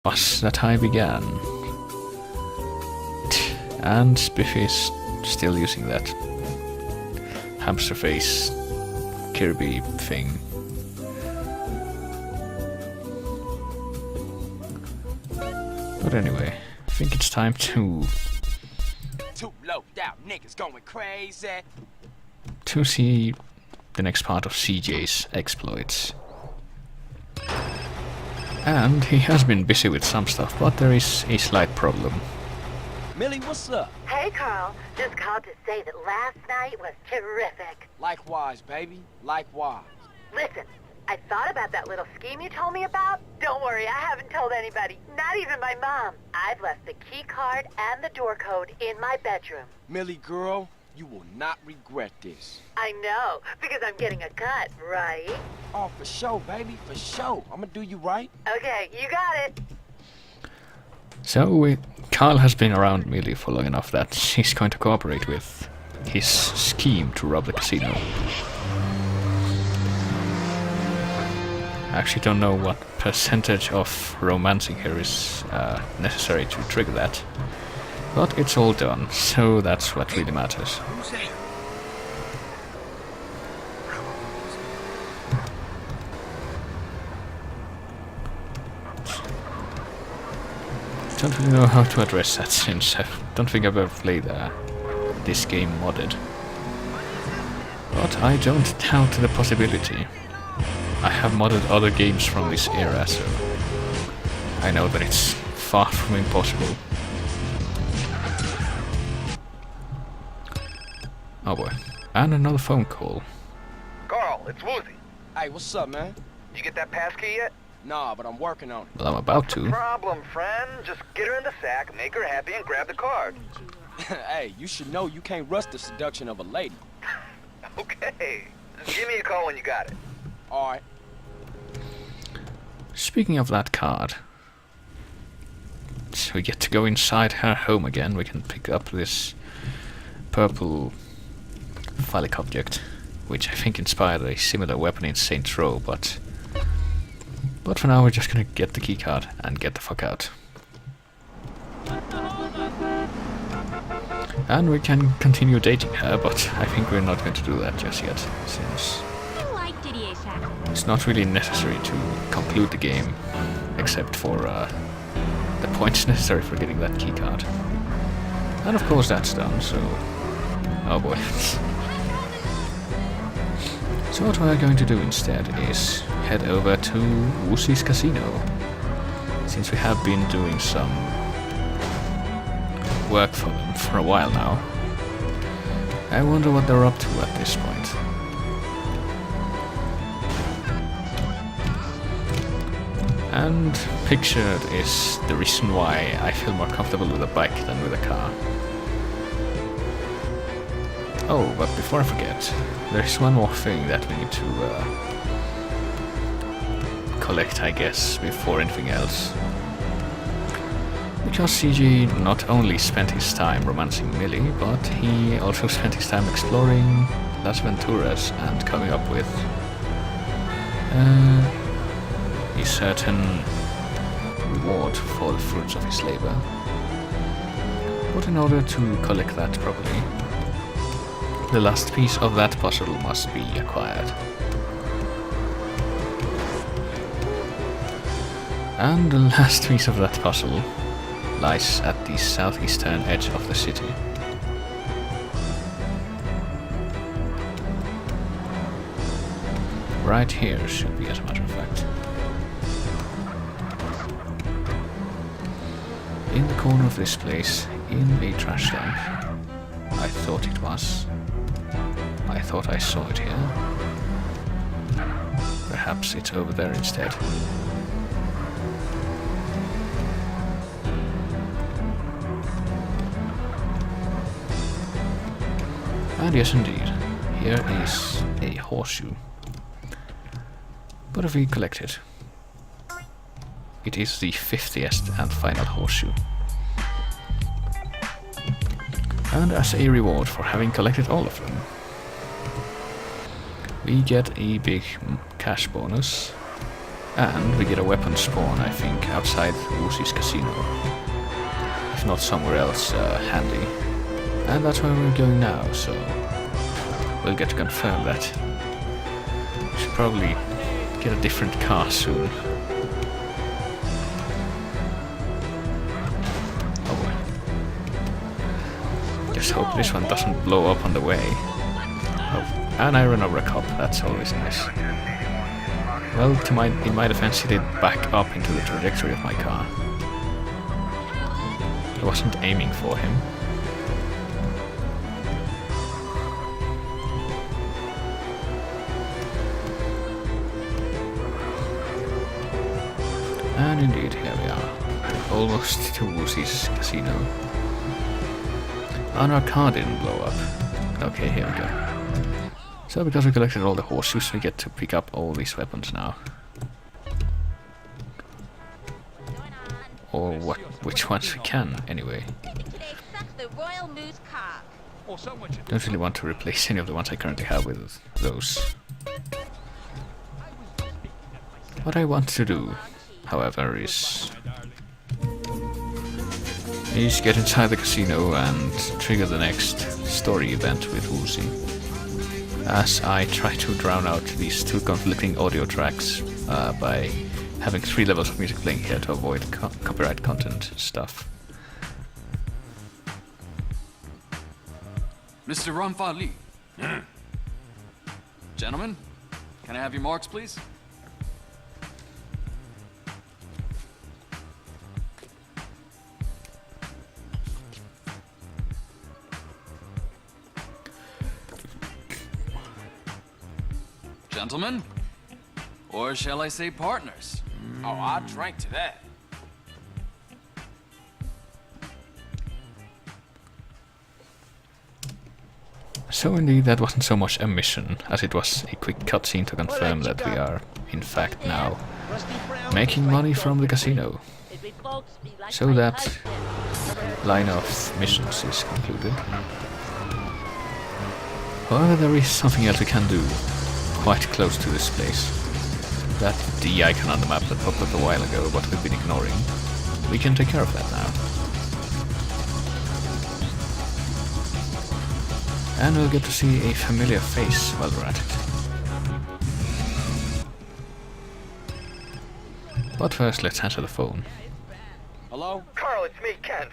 was that I began. And Spiffy is still using that hamster face Kirby thing. But anyway, I think it's time to see the next part of CJ's exploits. And he has been busy with some stuff, but there is a slight problem. Millie, what's up? Hey, Carl. Just called to say that last night was terrific. Likewise, baby. Likewise. Listen, I thought about that little scheme you told me about. Don't worry, I haven't told anybody, not even my mom. I've left the key card and the door code in my bedroom. Millie, girl, you will not regret this. I know, because I'm getting a cut, right? Oh, for sure, baby, for sure. I'm gonna do you right. Okay, you got it. So, Carl has been around Millie for long enough that she's going to cooperate with his scheme to rob the casino. I actually don't know what percentage of romancing here is necessary to trigger that. But it's all done, so that's what really matters. Who's there? Don't really know how to address that since I don't think I've ever played this game modded. But I don't doubt the possibility. I have modded other games from this era, so I know that it's far from impossible. Oh boy. And another phone call. Carl, it's Woozy. Hey, what's up, man? You get that passkey yet? Nah, but I'm working on it. Well, I'm about to. Problem, friend. Just get her in the sack, make her happy, and grab the card. Hey, you should know you can't rush the seduction of a lady. Okay. Just give me a call when you got it. Alright. Speaking of that card, so we get to go inside her home again. We can pick up this purple phallic object, which I think inspired a similar weapon in Saints Row, but for now we're just gonna get the keycard and get the fuck out. And we can continue dating her, but I think we're not going to do that just yet, since it's not really necessary to conclude the game, except for the points necessary for getting that keycard. And of course that's done, so... oh boy. So what we're going to do instead is head over to Woozy's Casino, since we have been doing some work for them for a while now. I wonder what they're up to at this point. And pictured is the reason why I feel more comfortable with a bike than with a car. Oh, but before I forget, there's one more thing that we need to collect, I guess, before anything else. Because CG not only spent his time romancing Millie, but he also spent his time exploring Las Venturas and coming up with a certain reward for the fruits of his labor. But in order to collect that properly, the last piece of that puzzle must be acquired. And the last piece of that puzzle lies at the southeastern edge of the city. Right here should be, as a matter of fact. In the corner of this place, in a trash dump. I thought it was. I thought I saw it here. Perhaps it's over there instead. And yes indeed, here is a horseshoe. But if we collect it, it is the 50th and final horseshoe. And as a reward for having collected all of them, we get a big cash bonus And we get a weapon spawn, I think, outside Uzi's casino. If not somewhere else handy. And that's where we're going now, so we'll get to confirm that. We should probably get a different car soon. Oh boy. Just hope this one doesn't blow up on the way. Oh, and I ran over a cop, that's always nice. Well, in my defense, he did back up into the trajectory of my car. I wasn't aiming for him. And indeed, here we are. Almost to Uzi's casino. And our car didn't blow up. Okay, here we go. So because we collected all the horseshoes, we get to pick up all these weapons now. Or which ones we can, anyway. Don't really want to replace any of the ones I currently have with those. What I want to do, however, is get inside the casino and trigger the next story event with Uzi. As I try to drown out these two conflicting audio tracks by having 3 levels of music playing here to avoid copyright content stuff. Mr. Ramfali. Gentlemen, can I have your marks, please? Gentlemen? Or shall I say partners? Oh, I drank to that. So indeed, that wasn't so much a mission as it was a quick cutscene to confirm that we are, in fact, now making money from the casino. So that line of missions is concluded. However, there is something else we can do quite close to this place. That D icon on the map that popped up a while ago, but we've been ignoring. We can take care of that now. And we'll get to see a familiar face while we're at it. But first, let's answer the phone. Hello? Carl, it's me, Ken.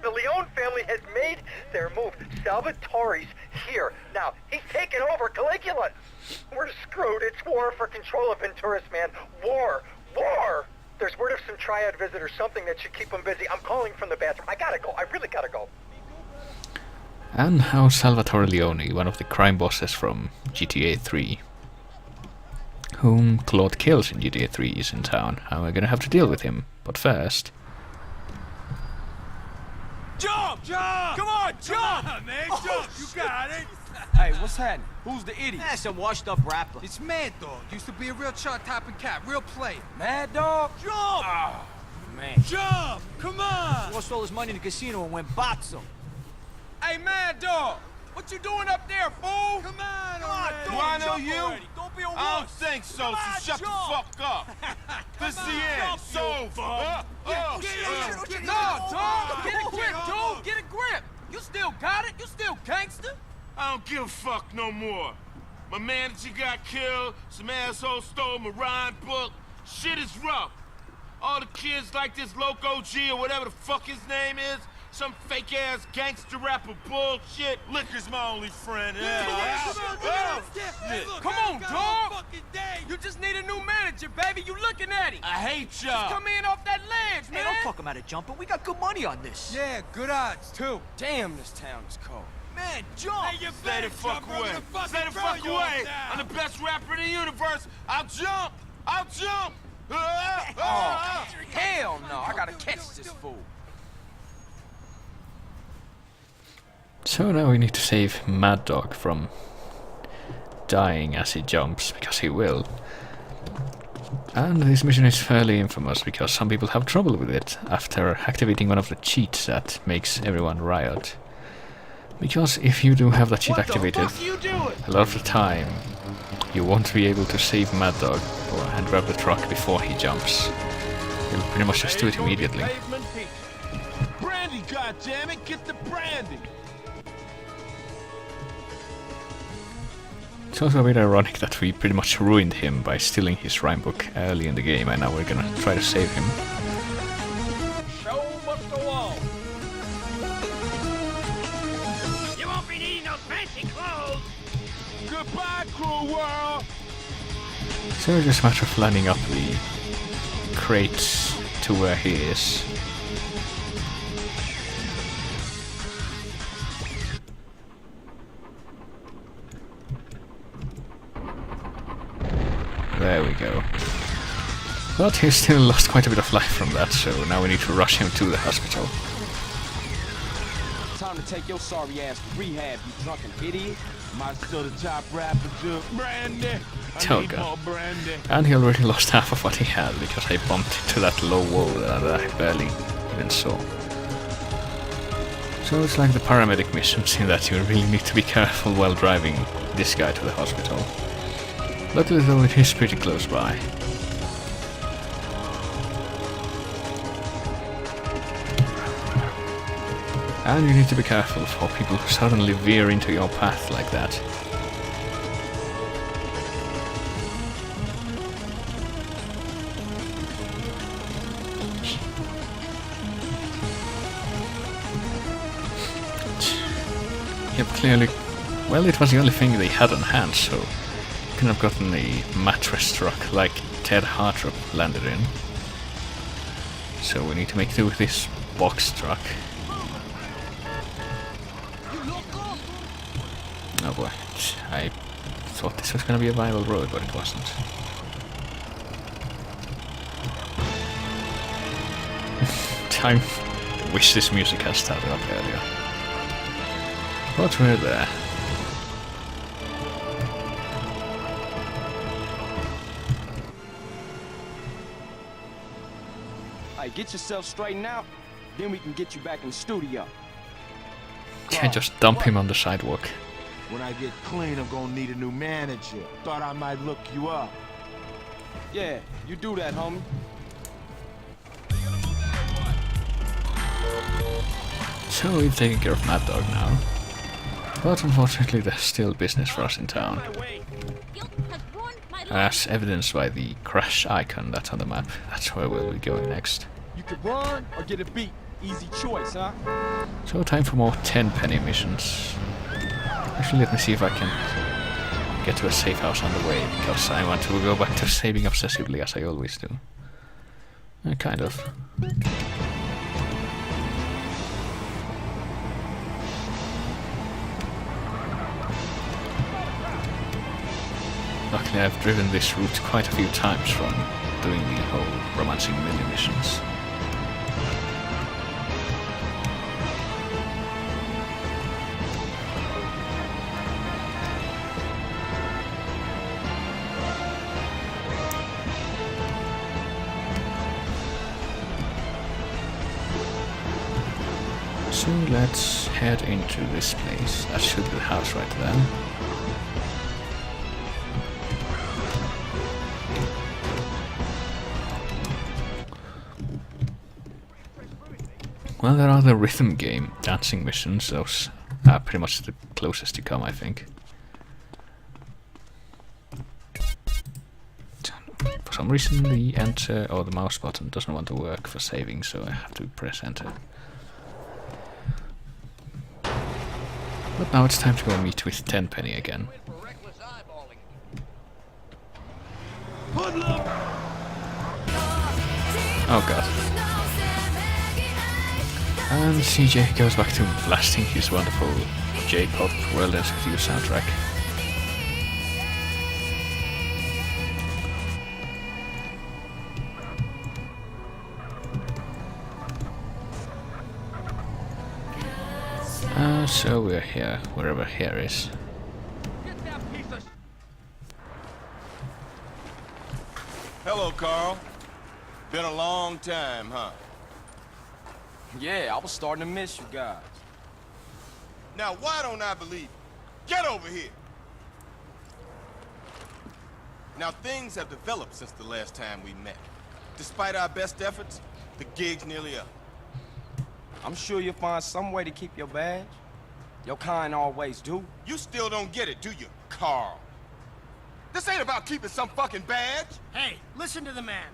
The Leone family has made their move. Salvatore's here. Now, he's taken over Caligula. We're screwed. It's war for control of Venturas, man. War. War! There's word of some triad visit or something that should keep them busy. I'm calling from the bathroom. I gotta go. I really gotta go. And how Salvatore Leone, one of the crime bosses from GTA 3, whom Claude kills in GTA 3, is in town. How we're gonna have to deal with him. But first... Jump! Jump! Come on, jump! Come on, man, jump! You got it! Hey, what's happening? Who's the idiot? That's a washed-up rapper. It's Mad Dogg. Used to be a real chart-topping cat, real player. Mad Dogg? Jump! Oh, man. Jump! Come on! Lost all his money in the casino and went boxing. Hey, Mad Dogg! What you doing up there, fool? Come on, Do already. I know you? Don't be a I don't wuss. think so, Come so on, shut the jump. fuck up. This is the end. jump, So, you bum. No, dog, get a grip, dude. Get a grip. You still got it. You still gangster. I don't give a fuck no more. My manager got killed, some asshole stole my rhyme book. Shit is rough. All the kids like this Loco G or whatever the fuck his name is, some fake-ass gangster rapper bullshit. Liquor's my only friend. Come on, dog. You just need a new manager, baby. You looking at him. I hate Just y'all. come in off that ledge, Hey, man. don't talk him out of jumping. We got good money on this. Yeah, good odds, too. Damn, this town is cold. Man, jump! Hey, you Stay the fuck away. Stay the fuck away. I'm the best rapper in the universe. I'll jump. I'll jump. Oh, hell no. I gotta catch this fool. So now we need to save Mad Dog from dying as he jumps, because he will. And this mission is fairly infamous, because some people have trouble with it after activating one of the cheats that makes everyone riot. Because if you do have that cheat activated, a lot of the time you won't be able to save Mad Dog and grab the truck before he jumps. He'll pretty much just do it immediately. Brandy, goddammit, get the brandy! It's also a bit ironic that we pretty much ruined him by stealing his rhyme book early in the game, and now we're gonna try to save him. Show must go on. You won't be needing those fancy clothes. Goodbye, cruel world! So it's just a matter of lining up the crates to where he is. There we go. But he still lost quite a bit of life from that, so now we need to rush him to the hospital. Time to take your sorry ass to rehab, you drunken idiot. My soda top rapper took brandy. Dogg. And he already lost half of what he had because I bumped into that low wall that I barely even saw. So it's like the paramedic missions in that you really need to be careful while driving this guy to the hospital. Luckily though it is pretty close by. And you need to be careful for people who suddenly veer into your path like that. Yep, clearly. Well, it was the only thing they had on hand, so couldn't have gotten a mattress truck like Ted Hartrop landed in. So we need to make do with this box truck. Oh boy, I thought this was gonna be a viable road, but it wasn't. I wish this music had started up earlier. But we're there. Alright, get yourself straightened out, then we can get you back in the studio. Can't just dump him on the sidewalk. When I get clean, I'm gonna need a new manager. Thought I might look you up. Yeah, you do that, homie. So we've taken care of Mad Dog now. But unfortunately there's still business for us in town. As evidenced by the crash icon that's on the map. That's where we'll be going next. You can run or get a beat. Easy choice, huh? So time for more 10-penny missions. Actually, let me see if I can get to a safe house on the way, because I want to go back to saving obsessively as I always do. Kind of. Luckily I've driven this route quite a few times from doing the whole romancing mini missions. So let's head into this place. That should be the house right there. Well, there are the rhythm game dancing missions. Those are pretty much the closest to come, I think. For some reason the enter or the mouse button doesn't want to work for saving, so I have to press enter. But now it's time to go meet with Tenpenny again. Oh god. And CJ goes back to blasting his wonderful J-pop World Ends With You soundtrack. So we're here, wherever here is. Hello, Carl. Been a long time, huh? Yeah, I was starting to miss you guys. Now, why don't I believe you? Get over here! Now, things have developed since the last time we met. Despite our best efforts, the gig's nearly up. I'm sure you'll find some way to keep your badge. Your kind always do. You still don't get it, do you, Carl? This ain't about keeping some fucking badge. Hey, listen to the man.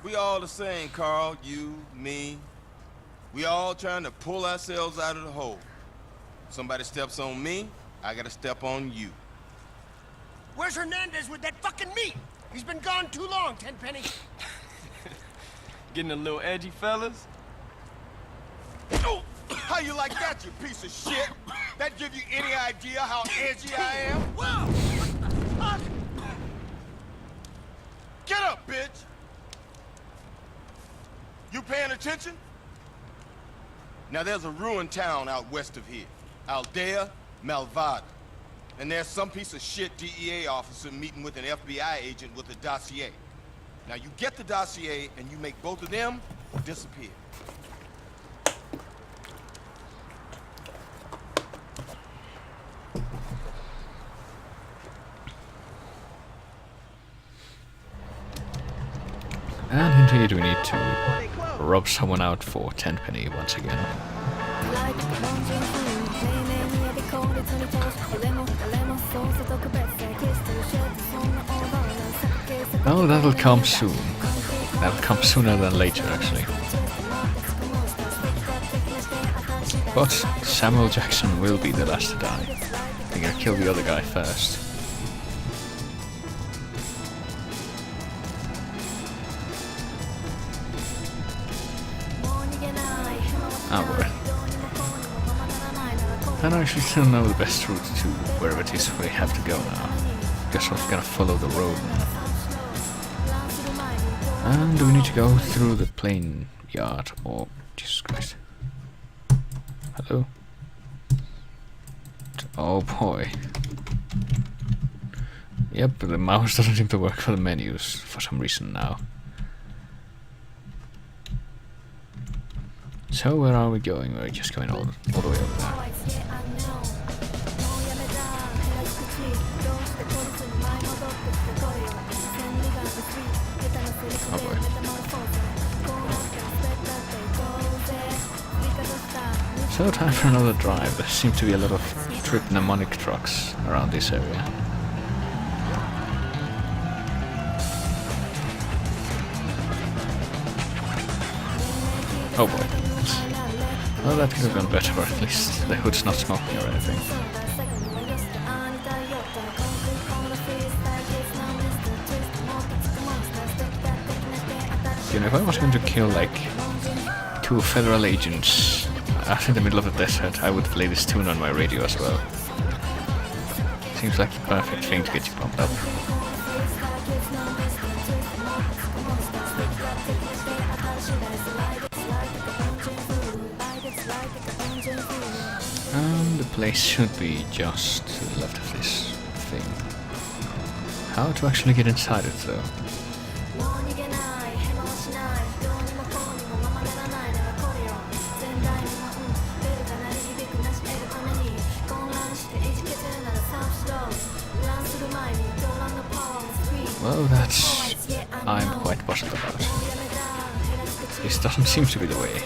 We all the same, Carl. You, me. We all trying to pull ourselves out of the hole. Somebody steps on me, I gotta step on you. Where's Hernandez with that fucking meat? He's been gone too long, Tenpenny. Getting a little edgy, fellas? Oh, how you like that, you piece of shit? That give you any idea how edgy I am? Whoa! Get up, bitch! You paying attention? Now there's a ruined town out west of here. Aldea Malvada. And there's some piece of shit DEA officer meeting with an FBI agent with a dossier. Now you get the dossier and you make both of them disappear. And indeed we need to rob someone out for 10 penny once again. Oh, that'll come soon. That'll come sooner than later, actually. But Samuel Jackson will be the last to die. We're gonna kill the other guy first. Oh boy. And I actually still know the best route to wherever it is we have to go now. Guess we're gonna follow the road now. And do we need to go through the plane yard or... Jesus Christ. Hello? Oh boy. Yep, the mouse doesn't seem to work for the menus for some reason now. So where are we going? We're just going all the way over there. Oh boy. So time for another drive. There seem to be a lot of trip mnemonic trucks around this area. Oh boy. Well, that could have gone better, or at least the hood's not smoking or anything. You know, if I was going to kill, like, 2 federal agents out in the middle of the desert, I would play this tune on my radio as well. Seems like the perfect thing to get you pumped up. And the place should be just to the left of this thing. How to actually get inside it though? Well, that's... I'm quite puzzled about. This doesn't seem to be the way.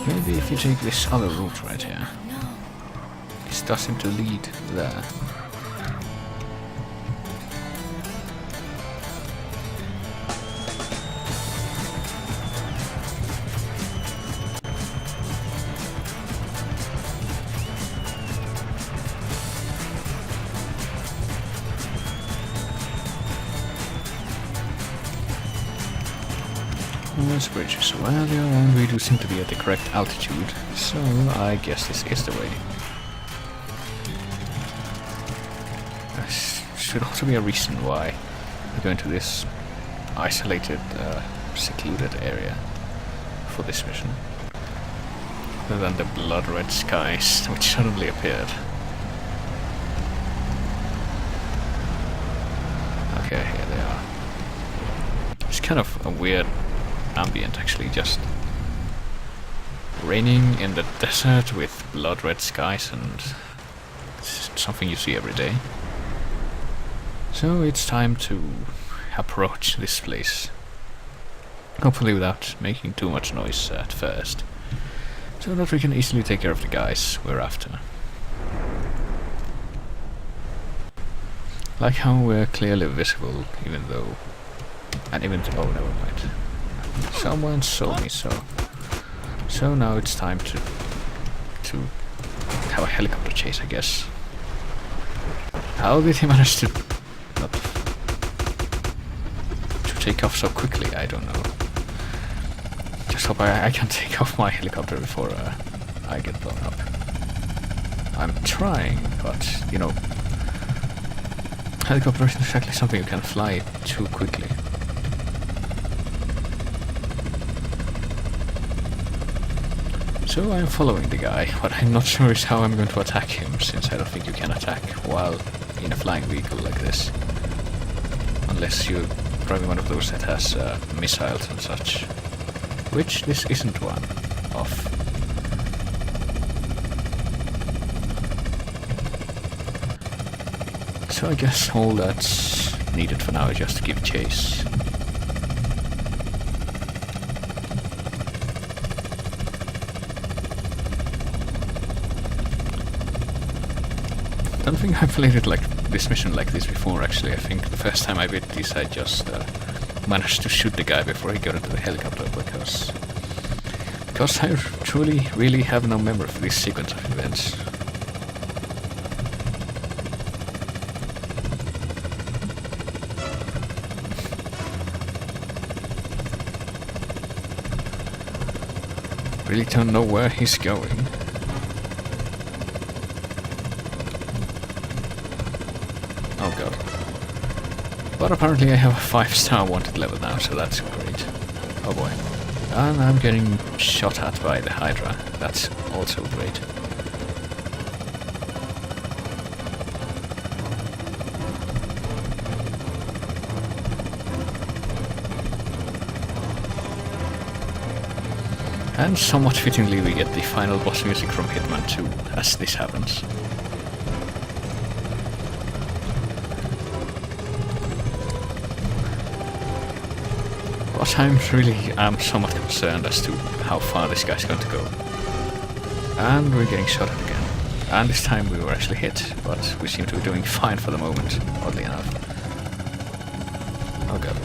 Maybe if you take this other route right here. This does seem to lead there. This bridge is earlier, and we do seem to be at the correct altitude, so I guess this is the way. There should also be a reason why we're going to this isolated, secluded area for this mission, other than the blood red skies which suddenly appeared. Okay, here they are. It's kind of a weird ambient actually, just raining in the desert with blood red skies, and it's something you see every day. So it's time to approach this place, hopefully without making too much noise at first, so that we can easily take care of the guys we're after. Like how we're clearly visible, even though... and even though... oh, never mind. Someone saw me, so now it's time to have a helicopter chase, I guess. How did he manage to not to take off so quickly? I don't know. Just hope I can take off my helicopter before I get blown up. I'm trying, but you know, helicopter isn't exactly something you can fly too quickly. So I'm following the guy, what I'm not sure is how I'm going to attack him, since I don't think you can attack while in a flying vehicle like this. Unless you're driving one of those that has missiles and such. Which this isn't one of. So I guess all that's needed for now is just to give chase. I don't think I've played it like this mission like this before actually. I think the first time I did this I just managed to shoot the guy before he got into the helicopter because I truly really have no memory of this sequence of events. Really don't know where he's going. Oh god. But apparently I have a 5-star wanted level now, so that's great. Oh boy. And I'm getting shot at by the Hydra. That's also great. And somewhat fittingly we get the final boss music from Hitman 2 as this happens. But I'm somewhat concerned as to how far this guy's going to go. And we're getting shot at again. And this time we were actually hit, but we seem to be doing fine for the moment, oddly enough. Oh god.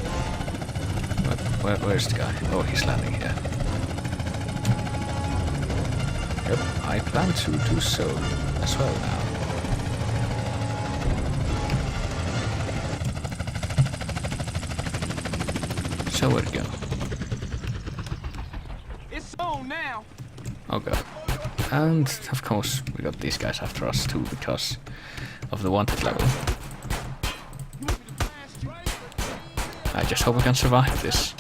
Where's the guy? Oh, he's landing here. Yep, I plan to do so as well now. So where'd it go? It's on now. Oh god. And of course we got these guys after us too because of the wanted level. I just hope we can survive this.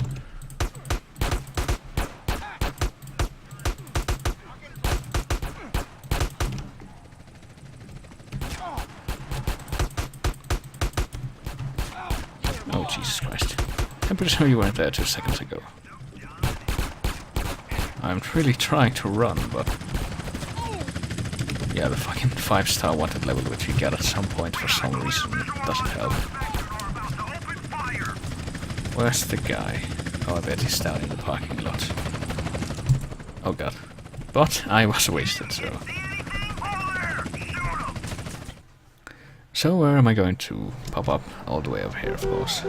Oh Jesus Christ. I'm pretty sure you weren't there 2 seconds ago. I'm really trying to run, but... yeah, the fucking 5-star wanted level which we get at some point for some reason doesn't help. Where's the guy? Oh, I bet he's down in the parking lot. Oh god. But I was wasted, so... so where am I going to pop up? All the way over here, of course.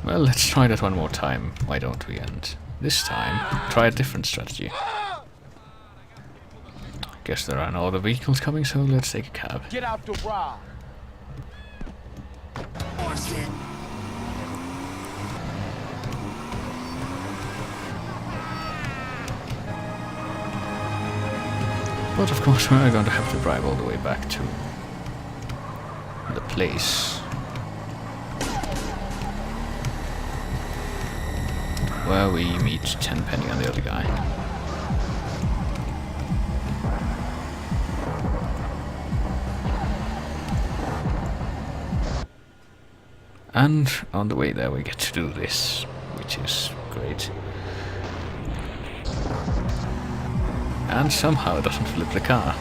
Well, let's try that one more time, why don't we? And this time, try a different strategy. Guess there are no other vehicles coming, so let's take a cab. Get out the ride. But of course we're going to have to drive all the way back to the place where we meet Tenpenny and the other guy. And on the way there we get to do this. which is great. And somehow it doesn't flip the car.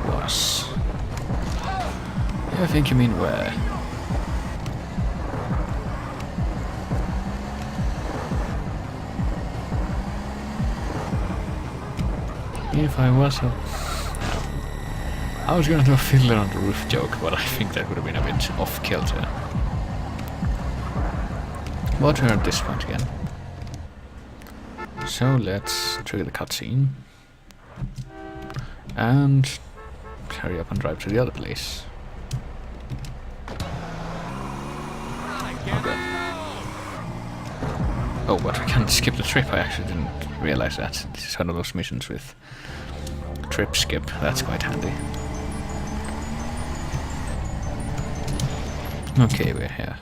Was. Yeah, I think you mean where? If I was a... I was gonna do a fiddler on the roof joke, but I think that would have been a bit off-kilter. But we're at this point again. So let's trigger the cutscene. And hurry up and drive to the other place. Okay. Oh, but we can skip the trip. I actually didn't realize that. This is one of those missions with trip skip. That's quite handy. Okay, we're here.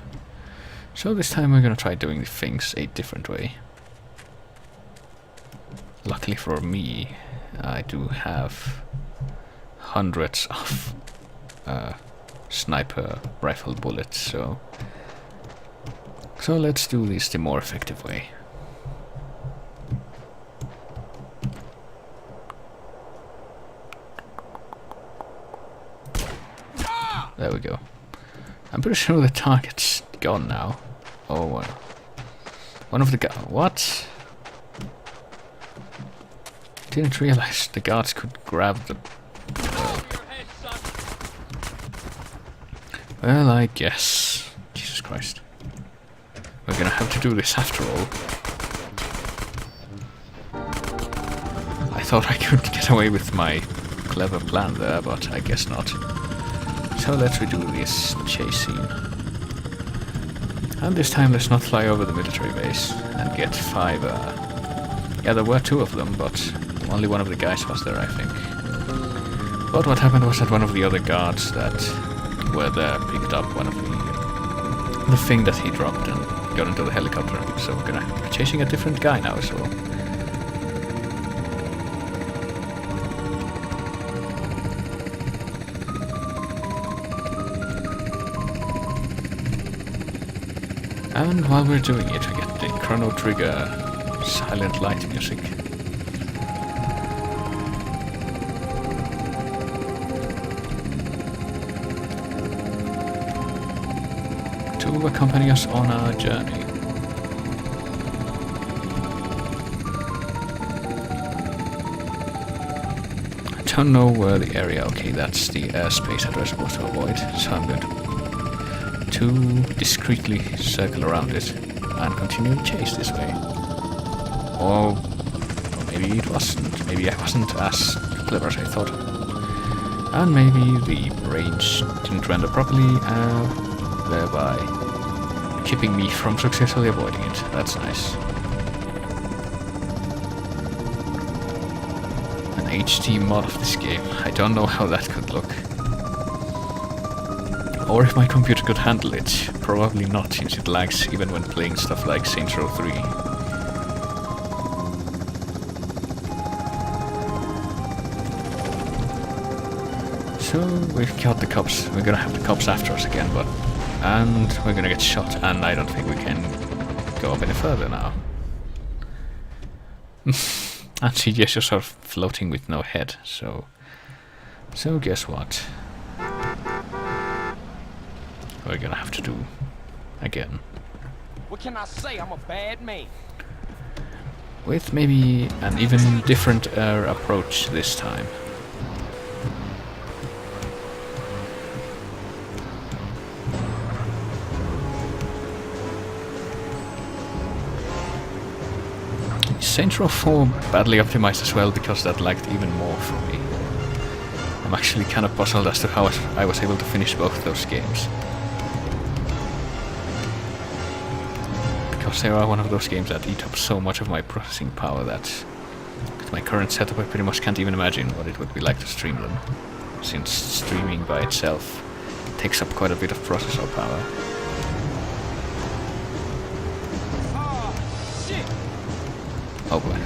So this time we're gonna try doing the things a different way. Luckily for me, I do have hundreds of sniper rifle bullets, so let's do this the more effective way. There we go. I'm pretty sure the target's gone now. Oh, well. One of the what? Didn't realize the guards could grab the... Well, I guess. Jesus Christ. We're gonna have to do this after all. I thought I could get away with my clever plan there, but I guess not. So let's redo this chase scene. And this time let's not fly over the military base and get 5... yeah, there were 2 of them, but only one of the guys was there, I think. But what happened was that one of the other guards that were there picked up one of the thing that he dropped and got into the helicopter. So we're gonna be chasing a different guy now as well. And while we're doing it, we get the Chrono Trigger silent light music. To accompany us on our journey. I don't know where the area... Okay, that's the airspace that we're supposed to avoid, so I'm going to discreetly circle around it and continue to chase this way. Or maybe it wasn't. Maybe I wasn't as clever as I thought. And maybe the range didn't render properly, thereby keeping me from successfully avoiding it. That's nice. An HD mod of this game. I don't know how that could look. Or if my computer could handle it. Probably not, since it lags even when playing stuff like Saints Row 3. So we've got the cops. We're gonna have the cops after us again, and we're gonna get shot, and I don't think we can go up any further now. And she just sort of floating with no head, so guess what? We're gonna have to do again. What can I say? I'm a bad man. With maybe an even different approach this time. Saints Row 4 badly optimized as well, because that lagged even more for me. I'm actually kind of puzzled as to how I was able to finish both those games. Because they are one of those games that eat up so much of my processing power that with my current setup I pretty much can't even imagine what it would be like to stream them, since streaming by itself takes up quite a bit of processor power. Oh boy.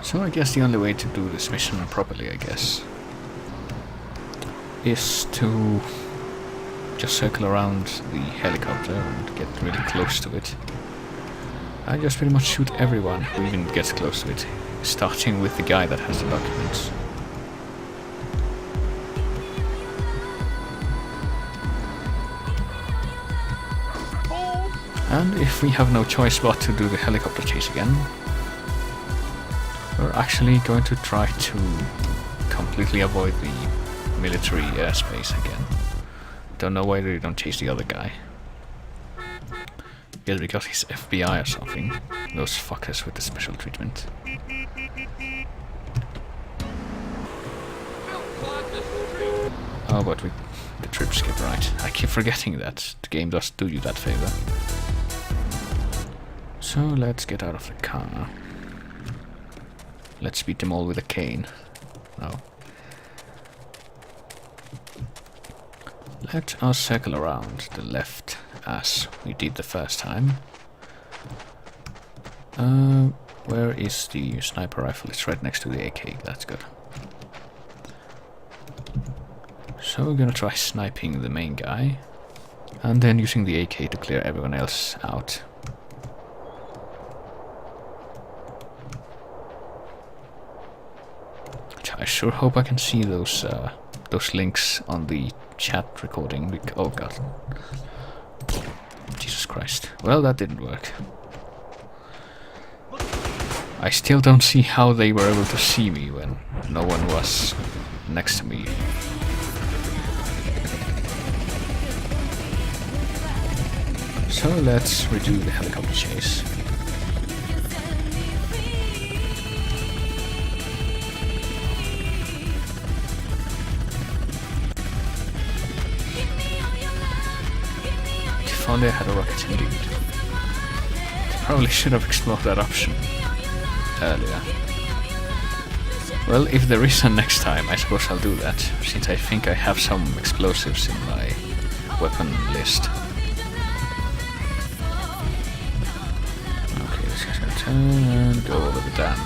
So I guess the only way to do this mission properly, I guess, is to just circle around the helicopter and get really close to it. I just pretty much shoot everyone who even gets close to it, starting with the guy that has the documents. And if we have no choice but to do the helicopter chase again, we're actually going to try to completely avoid the military airspace again. Don't know why they don't chase the other guy. Either because he's FBI or something. Those fuckers with the special treatment. Oh, but we the trip skip, right. I keep forgetting that the game does do you that favor. So let's get out of the car. Let's beat them all with a cane. No. Let us circle around the left as we did the first time. Where is the sniper rifle? It's right next to the AK. That's good. So we're gonna try sniping the main guy and then using the AK to clear everyone else out. I sure hope I can see those links on the chat recording. Oh god. Jesus Christ. Well, that didn't work. I still don't see how they were able to see me when no one was next to me. So let's redo the helicopter chase. If only I had a rocket indeed. Probably should have explored that option earlier. Well, if there is a next time, I suppose I'll do that, since I think I have some explosives in my weapon list. Okay, this guy's gonna turn and go over the dam.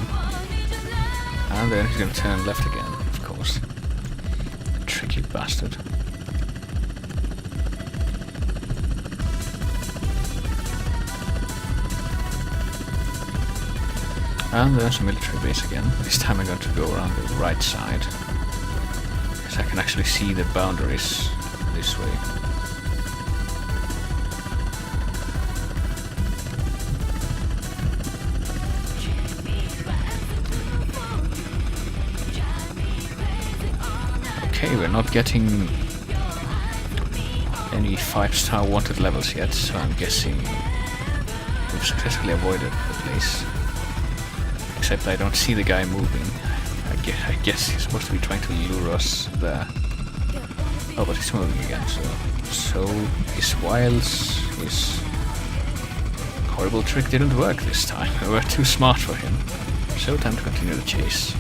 And then he's gonna turn left again, of course. Tricky bastard. And there's a military base again. This time I'm going to go around the right side, because I can actually see the boundaries this way. Okay, we're not getting any 5-star wanted levels yet, so I'm guessing we've successfully avoided the place. Except I don't see the guy moving. I guess he's supposed to be trying to lure us there. Oh, but he's moving again, so his wiles, his horrible trick didn't work this time. We were too smart for him. So time to continue the chase.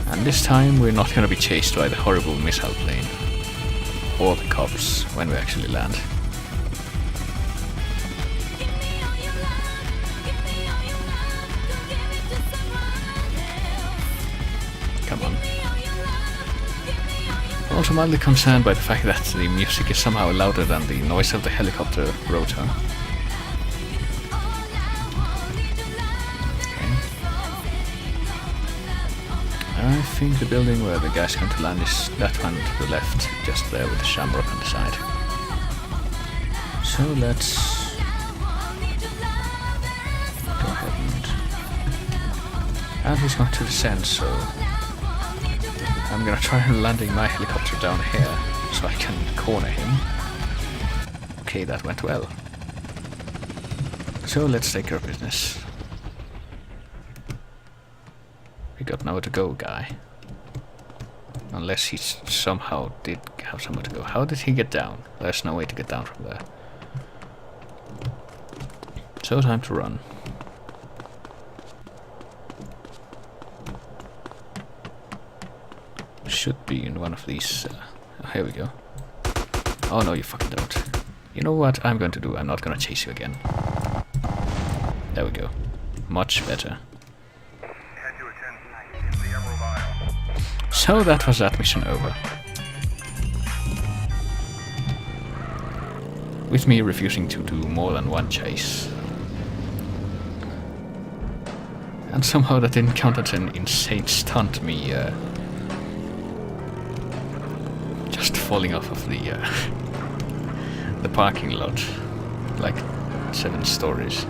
And this time we're not gonna be chased by the horrible missile plane. Or the cops when we actually land. Also mildly concerned by the fact that the music is somehow louder than the noise of the helicopter rotor. Okay. I think the building where the guy's going to land is that one to the left, just there with the shamrock on the side. So let's go ahead and he's going to descend, so I'm gonna try landing my helicopter down here so I can corner him. Okay, that went well. So let's take care of business. We got nowhere to go, guy. Unless he somehow did have somewhere to go. How did he get down? There's no way to get down from there. So time to run. Should be in one of these. Here we go. Oh no, you fucking don't. You know what I'm going to do? I'm not gonna chase you again. There we go. Much better. So that was that mission over. With me refusing to do more than one chase. And somehow that didn't count as an insane stunt, me just falling off of the parking lot, like 7 stories.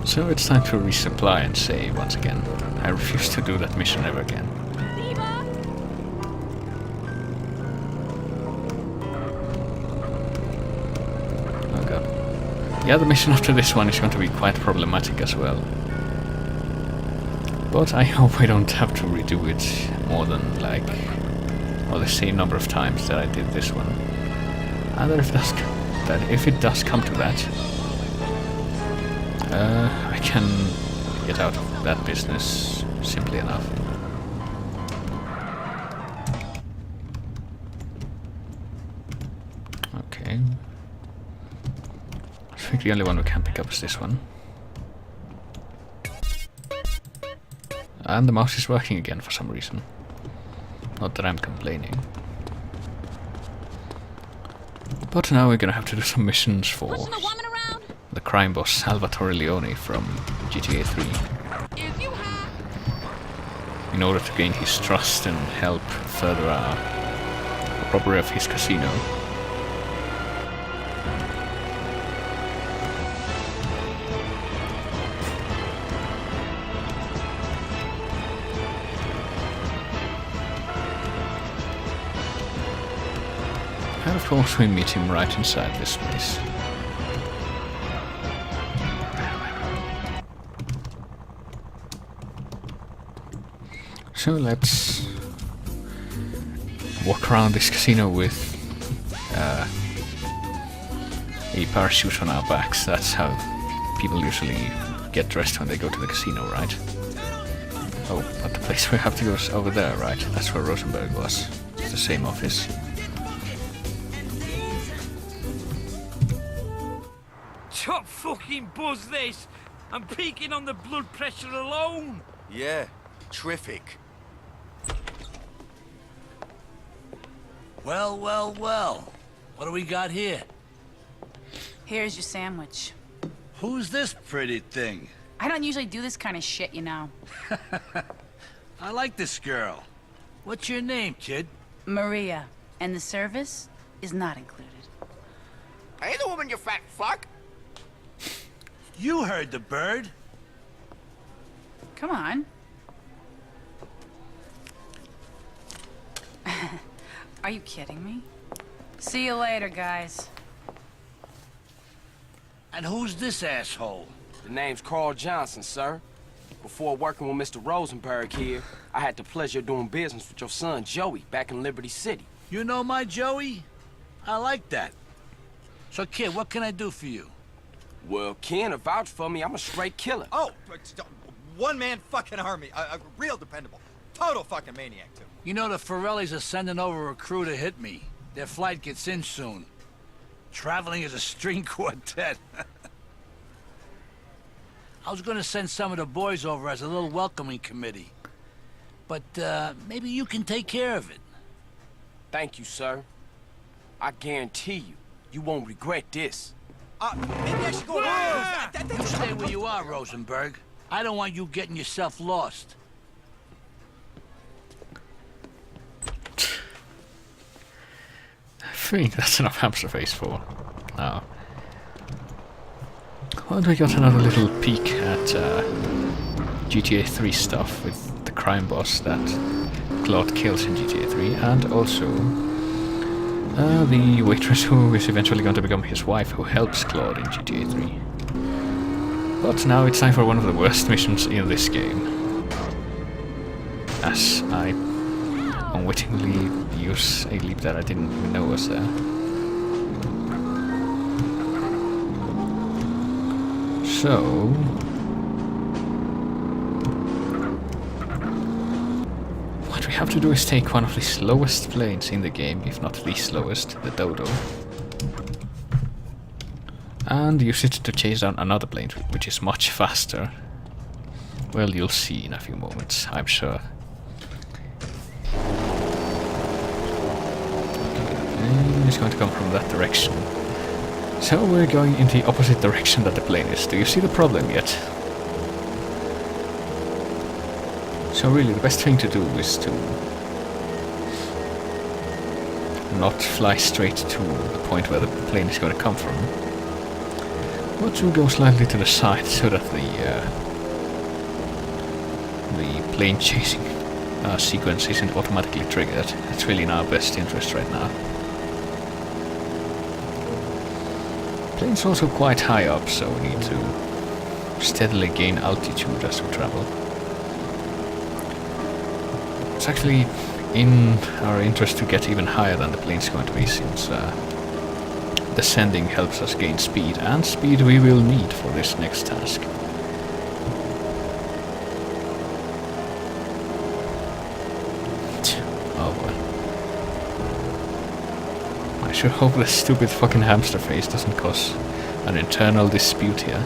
So it's time to resupply and save once again. I refuse to do that mission ever again. Oh god. Yeah, the mission after this one is going to be quite problematic as well. But I hope I don't have to redo it more than the same number of times that I did this one. And if it does come to that, I can get out of that business simply enough. Okay. I think the only one we can pick up is this one. And the mouse is working again for some reason. Not that I'm complaining. But now we're gonna have to do some missions for the crime boss Salvatore Leone from GTA 3. In order to gain his trust and help further the robbery of his casino. And of course we meet him right inside this place. So let's walk around this casino with a parachute on our backs. That's how people usually get dressed when they go to the casino, right? Oh, but the place we have to go is over there, right? That's where Rosenberg was. It's the same office. Top fucking buzz this! I'm peaking on the blood pressure alone! Yeah, terrific. Well, well, well. What do we got here? Here's your sandwich. Who's this pretty thing? I don't usually do this kind of shit, you know. I like this girl. What's your name, kid? Maria. And the service is not included. Hey, the woman, you fat fuck! You heard the bird. Come on. Are you kidding me? See you later, guys. And who's this asshole? The name's Carl Johnson, sir. Before working with Mr. Rosenberg here, I had the pleasure of doing business with your son, Joey, back in Liberty City. You know my Joey? I like that. So, kid, what can I do for you? Well, Ken, vouch for me, I'm a straight killer. Oh, one-man fucking army. A real dependable. Total fucking maniac, too. You know, the Forellis are sending over a crew to hit me. Their flight gets in soon. Traveling as a string quartet. I was gonna send some of the boys over as a little welcoming committee. But, maybe you can take care of it. Thank you, sir. I guarantee you, you won't regret this. Maybe I should go around. You stay where you are, Rosenberg. I don't want you getting yourself lost. I think that's enough hamster face for now. Well, we got another little peek at GTA 3 stuff with the crime boss that Claude kills in GTA 3, and also The waitress who is eventually going to become his wife, who helps Claude in GTA 3. But now it's time for one of the worst missions in this game, as I unwittingly use a leap that I didn't even know was there. So... what we have to do is take one of the slowest planes in the game, if not the slowest, the Dodo, and use it to chase down another plane, which is much faster. Well, you'll see in a few moments, I'm sure. It's going to come from that direction. So we're going in the opposite direction that the plane is. Do you see the problem yet? So really the best thing to do is to not fly straight to the point where the plane is going to come from, but to go slightly to the side so that the plane chasing sequence isn't automatically triggered. That's really in our best interest right now. Plane's also quite high up, so we need to steadily gain altitude as we travel. It's actually in our interest to get even higher than the plane's going to be, since descending helps us gain speed, and speed we will need for this next task. Oh boy. I sure hope this stupid fucking hamster face doesn't cause an internal dispute here.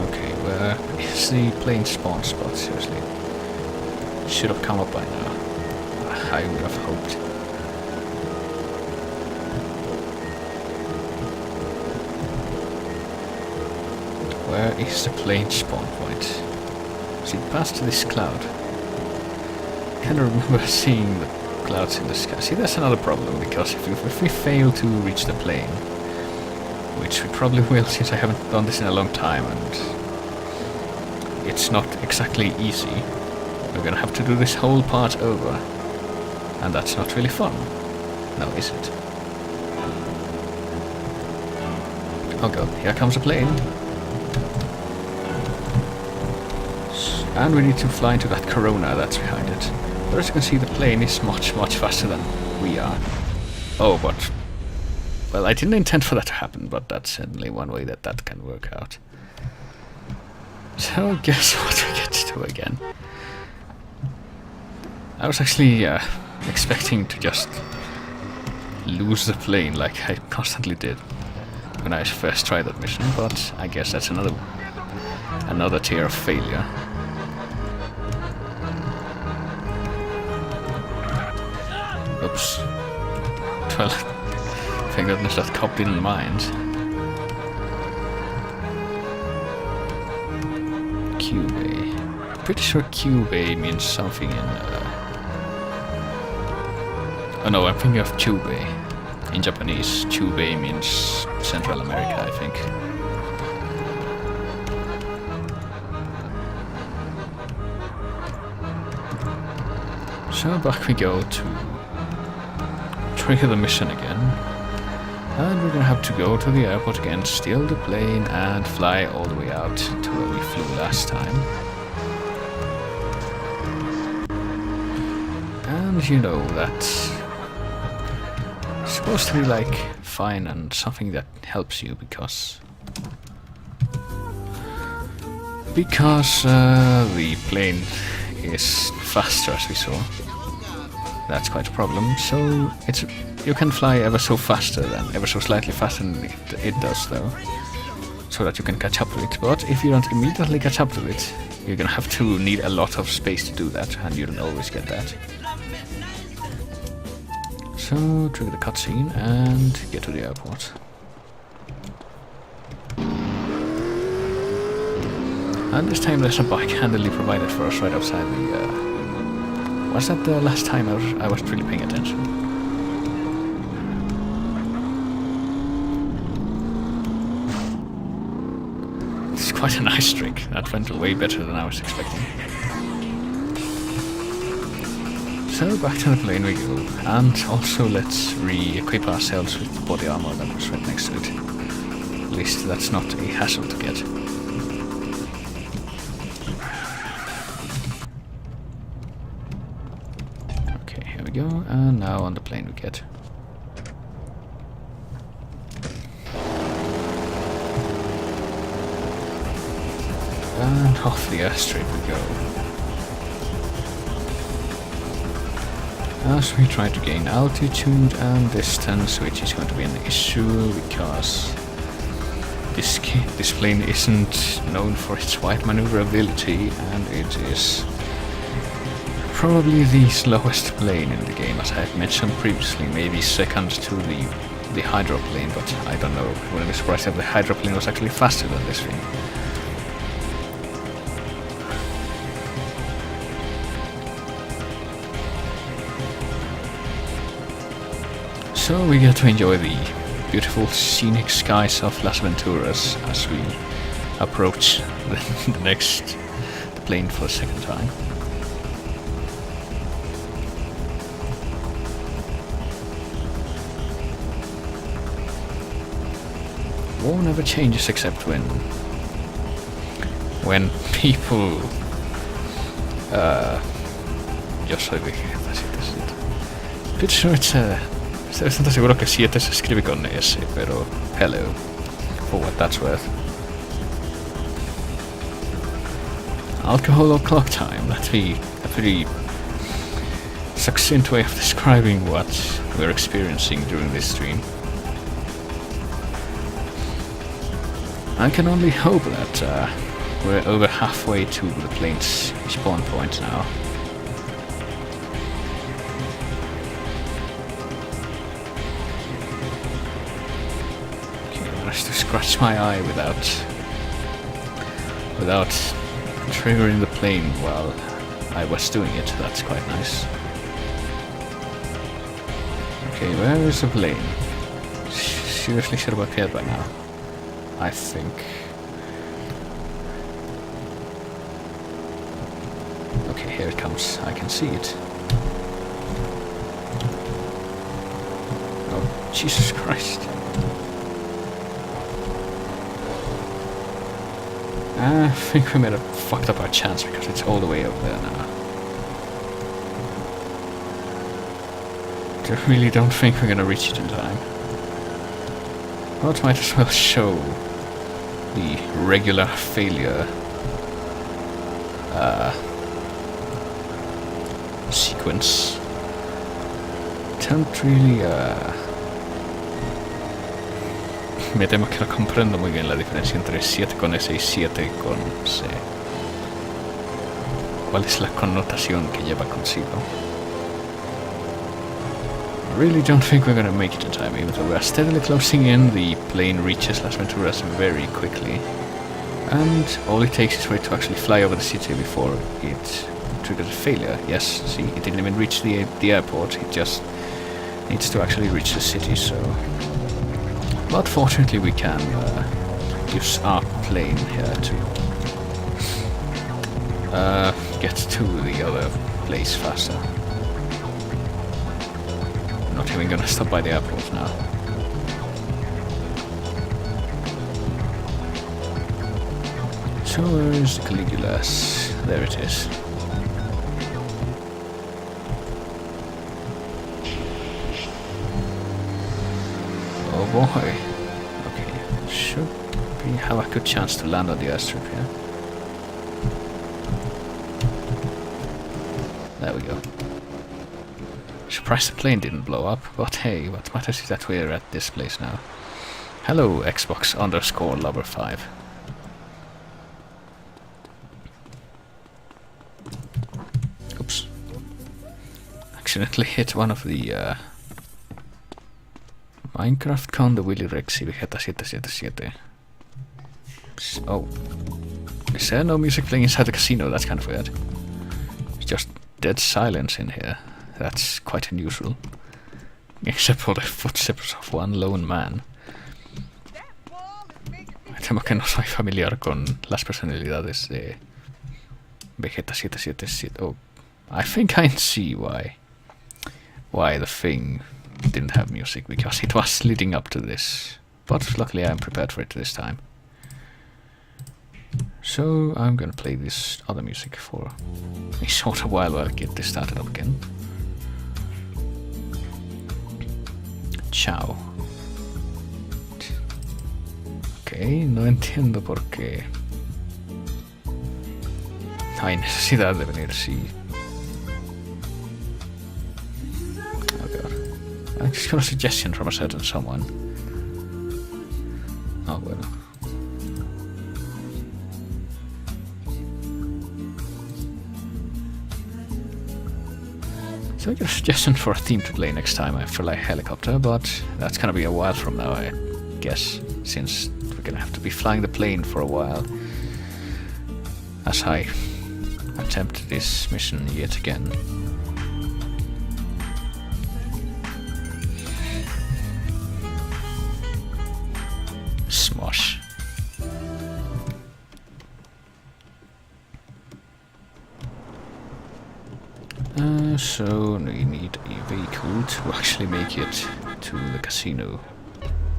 Okay, where is the plane spawn spot? Seriously. Should have come up by now. I would have hoped. Where is the plane spawn point? Is it past this cloud? I can't remember seeing the clouds in the sky. See, that's another problem, because if we fail to reach the plane, which we probably will since I haven't done this in a long time and it's not exactly easy, we're gonna have to do this whole part over. And that's not really fun. No, is it? Oh god, here comes a plane. And we need to fly into that Corona that's behind it. But as you can see, the plane is much, much faster than we are. Oh, but... well, I didn't intend for that to happen, but that's certainly one way that that can work out. So, guess what we get to do again? I was actually expecting to just lose the plane like I constantly did when I first tried that mission, but I guess that's another tier of failure. Oops. Well, thank goodness that cop didn't mind. Cubey. Pretty sure Cubey means something in... oh no, I'm thinking of Chubei. In Japanese, Chubei means Central America, I think. So back we go to trigger the mission again. And we're gonna have to go to the airport again, steal the plane, and fly all the way out to where we flew last time. And you know, that's supposed to be like fine and something that helps you because the plane is faster, as we saw. That's quite a problem. So you can fly ever so slightly faster than it does, though, so that you can catch up to it. But if you don't immediately catch up to it, you're gonna have to need a lot of space to do that, and you don't always get that. So trigger the cutscene and get to the airport. And this time there's a bike handily provided for us right outside the... was that the last time I wasn't really paying attention? It's quite a nice trick. That went way better than I was expecting. So back to the plane we go, and also let's re-equip ourselves with the body armor that was right next to it. At least that's not a hassle to get. Okay, here we go, and now on the plane we get. And off the airstrip we go. As we try to gain altitude and distance, which is going to be an issue because this plane isn't known for its wide maneuverability, and it is probably the slowest plane in the game, as I have mentioned previously, maybe second to the hydroplane, but I don't know. I wouldn't be surprised if the hydroplane was actually faster than this thing. So we get to enjoy the beautiful scenic skies of Las Venturas as we approach the plane for the second time. War never changes except when people yo soy vegetariano. Pretty sure it's estoy bastante seguro que 7 se escribe con S, pero hello, for what that's worth. Alcohol or clock time, that's a pretty succinct way of describing what we're experiencing during this stream. I can only hope that we're over halfway to the plane's spawn point now. To scratch my eye without triggering the plane while I was doing it. That's quite nice. Okay, where is the plane? Seriously should have appeared by now, I think. Okay, here it comes. I can see it. Oh, Jesus Christ. I think we might have fucked up our chance because it's all the way up there now. I really don't think we're gonna reach it in time. But might as well show the regular failure sequence. Don't really me temo que no comprendo muy bien la diferencia entre 7 con S y 7 con C. ¿Cuál es la connotación que lleva consigo? I really don't think we're gonna make it in time, even though we are steadily closing in. The plane reaches Las Venturas very quickly, and all it takes is for it to actually fly over the city before it triggers a failure. Yes, see, it didn't even reach the airport, it just needs to actually reach the city, so... But fortunately we can use our plane here to get to the other place faster. Not even gonna stop by the airport now. So where is the Caligula? There it is. Oh boy. Okay, should we have a good chance to land on the airstrip here? There we go. Surprised the plane didn't blow up, but hey, what matters is that we're at this place now. Hello, Xbox_lover5. Oops. Accidentally hit one of the Minecraft con the Willy Rex y Vegeta 777. Oh. Is there no music playing inside the casino? That's kind of weird. It's just dead silence in here. That's quite unusual. Except for the footsteps of one lone man. Temo que no soy familiar con las personalidades de Vegeta 777. Oh, I think I see why why the thing didn't have music, because it was leading up to this. But luckily I'm prepared for it this time. So I'm gonna play this other music for a short while I get this started up again. Ciao. Ok, no entiendo por qué. Hay necesidad de venir, sí. Oh god. I just got a suggestion from a certain someone. Oh well. So I got a suggestion for a theme to play next time. I feel like helicopter, but that's gonna be a while from now, I guess, since we're gonna have to be flying the plane for a while. As I attempt this mission yet again. Smosh. So we need a vehicle to actually make it to the casino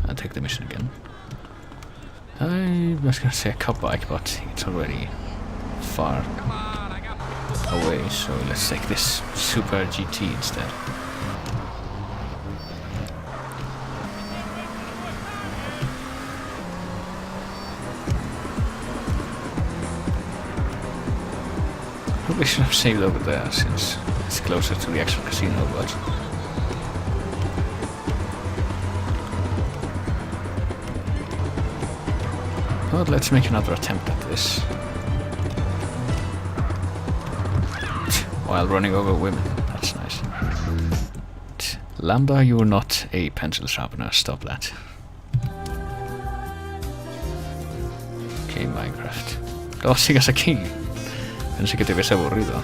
and take the mission again. I was gonna say a cop bike, but it's already far away, so let's take this Super GT instead. Probably should have saved over there since it's closer to the actual casino, but let's make another attempt at this. While running over women, that's nice. Lambda, you're not a pencil sharpener, stop that. Okay, Minecraft. Oh, sigas aquí. Pensé que te habías aburrido.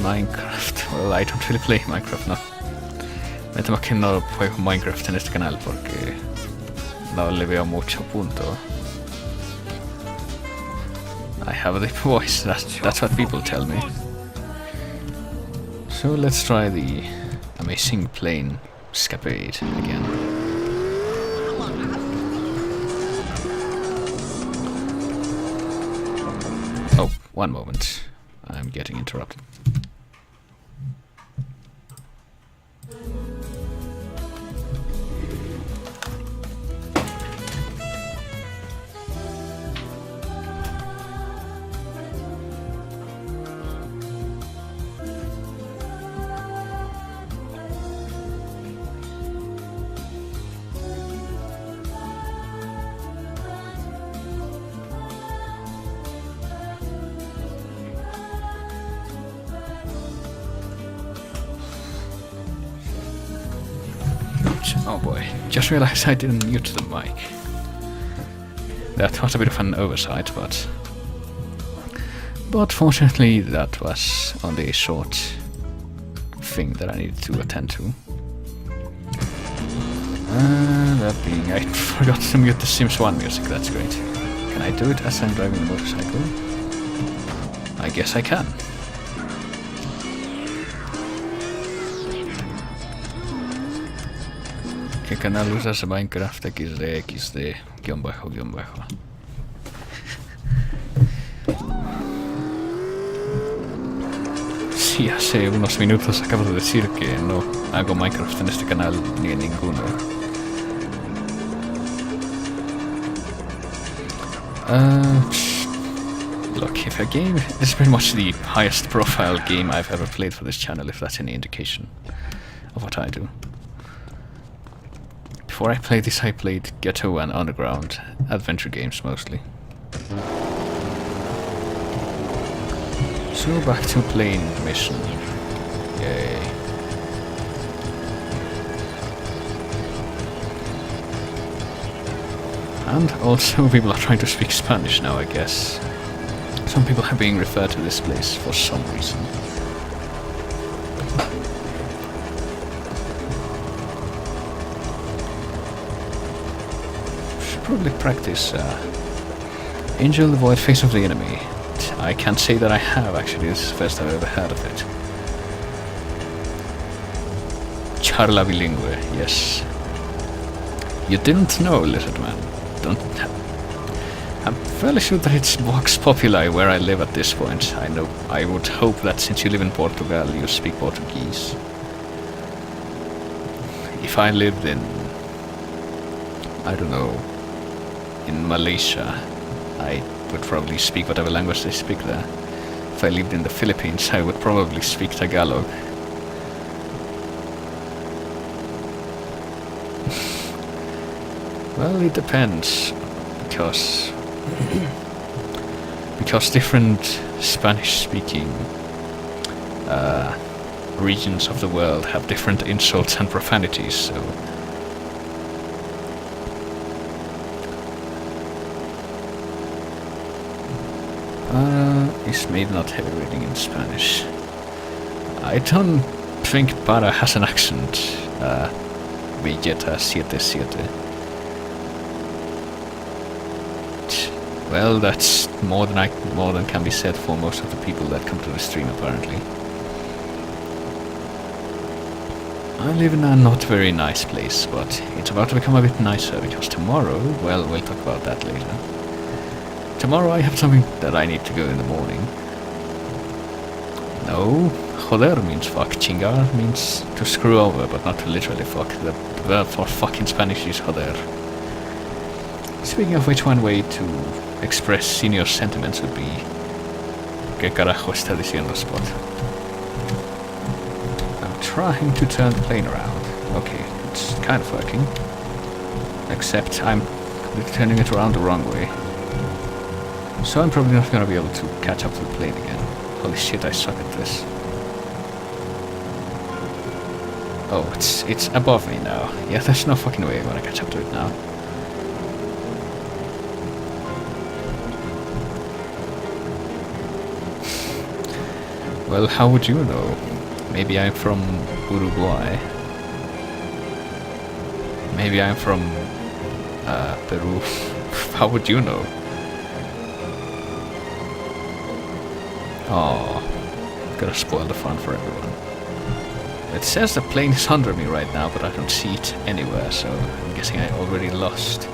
Minecraft. Well, I don't really play Minecraft, no. Me temo que no juego Minecraft en este canal porque no le veo mucho punto. I have a deep voice, that's what people tell me. So let's try the amazing plane escapade again. Oh, one moment. I'm getting interrupted. Oh boy, just realized I didn't mute the mic. That was a bit of an oversight, but fortunately that was only a short thing that I needed to attend to. That being, I forgot to mute the Sims 1 music, that's great. Can I do it as I'm driving the motorcycle? I guess I can. ¿Qué canal usas? Minecraft XD guión bajo. Sí, hace unos minutos acabo de decir que no hago Minecraft en este canal ni en ninguno. Look, if a game is pretty much the highest profile game I've ever played for this channel, if that's any indication of what I do. Before I played this, I played Ghetto and Underground adventure games mostly. So back to plane mission. Yay. And also people are trying to speak Spanish now, I guess. Some people are being referred to this place for some reason. Should probably practice Angel, the void face of the enemy. I can't say that I have actually, this is the first time I've ever heard of it. Charla bilingue, yes. You didn't know, lizard man. I'm fairly sure that it's Vox Populi where I live at this point. I would hope that since you live in Portugal, you speak Portuguese. If I lived in, I don't know, in Malaysia, I would probably speak whatever language they speak there. If I lived in the Philippines, I would probably speak Tagalog. Well, it depends, because different Spanish-speaking regions of the world have different insults and profanities, so... is maybe not heavy reading in Spanish. I don't think Para has an accent. Vegeta 77. Well, that's more than can be said for most of the people that come to the stream, apparently. I live in a not very nice place, but it's about to become a bit nicer, because tomorrow, well, we'll talk about that later. Tomorrow I have something that I need to go in the morning. No, joder means fuck, chingar means to screw over, but not to literally fuck. The verb for fuck in Spanish is joder. Speaking of which, one way to express senior sentiments would be ¿Qué carajo está diciendo Spot? I'm trying to turn the plane around. Okay, it's kind of working. Except I'm turning it around the wrong way. So I'm probably not gonna be able to catch up to the plane again. Holy shit, I suck at this. Oh, it's above me now. Yeah, there's no fucking way I'm gonna catch up to it now. Well, how would you know? Maybe I'm from Uruguay. Maybe I'm from Peru. How would you know? Oh, gotta spoil the fun for everyone. It says the plane is under me right now, but I don't see it anywhere, so I'm guessing I already lost.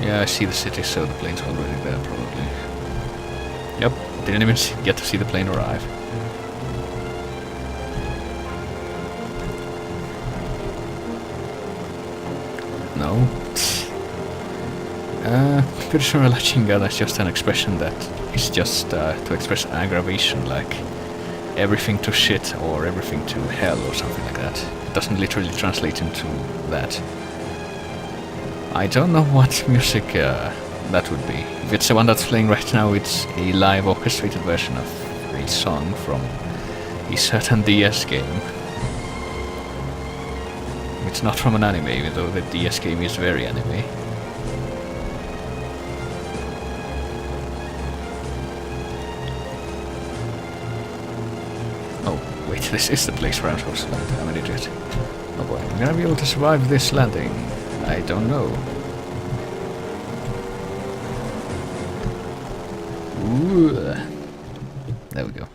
Yeah, I see the city, so the plane's already there, probably. Yep, didn't even get to see the plane arrive. No. Pretty sure la chingada is just an expression that is just to express aggravation, like everything to shit or everything to hell or something like that. It doesn't literally translate into that. I don't know what music that would be. If it's the one that's playing right now, it's a live orchestrated version of a song from a certain DS game. It's not from an anime, even though the DS game is very anime. This is the place where I'm supposed to land. I'm an idiot. Oh boy, I'm gonna be able to survive this landing. I don't know. Ooh. There we go.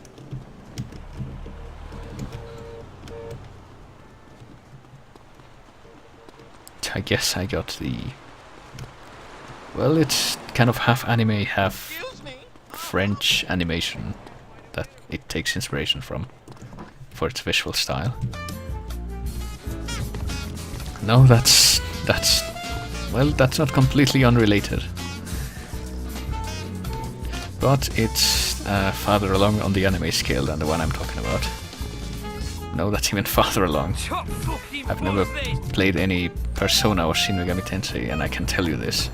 I guess I got the... Well, it's kind of half anime, half French animation that it takes inspiration from. For its visual style. No, that's not completely unrelated. But it's farther along on the anime scale than the one I'm talking about. No, that's even farther along. I've never played any Persona or Shin Megami Tensei, and I can tell you this.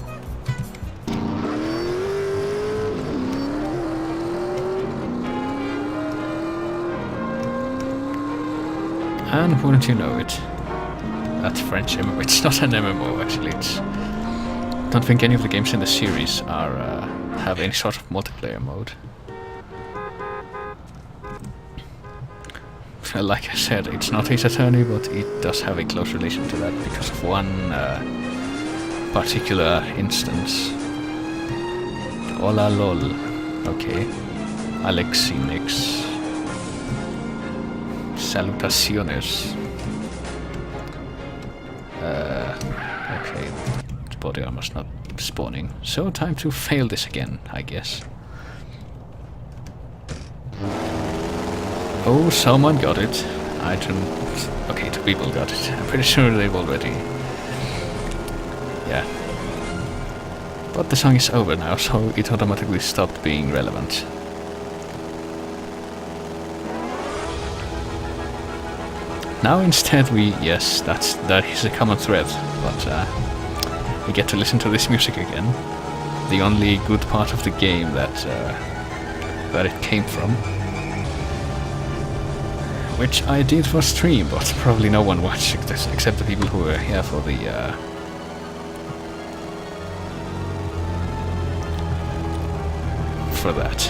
And wouldn't you know it, that French MMO, it's not an MMO actually, I don't think any of the games in the series are have any sort of multiplayer mode. Well, like I said, it's not Ace Attorney, but it does have a close relation to that because of one particular instance. Hola lol. Okay. Alexinix. Salutaciones. Okay. Body armor's not spawning. So time to fail this again, I guess. Oh, someone got it. I don't... Okay, 2 people got it. I'm pretty sure they've already... Yeah. But the song is over now, so it automatically stopped being relevant. Now instead we... Yes, that is a common thread, but we get to listen to this music again. The only good part of the game that where it came from. Which I did for stream, but probably no one watched this except the people who were here for the for that.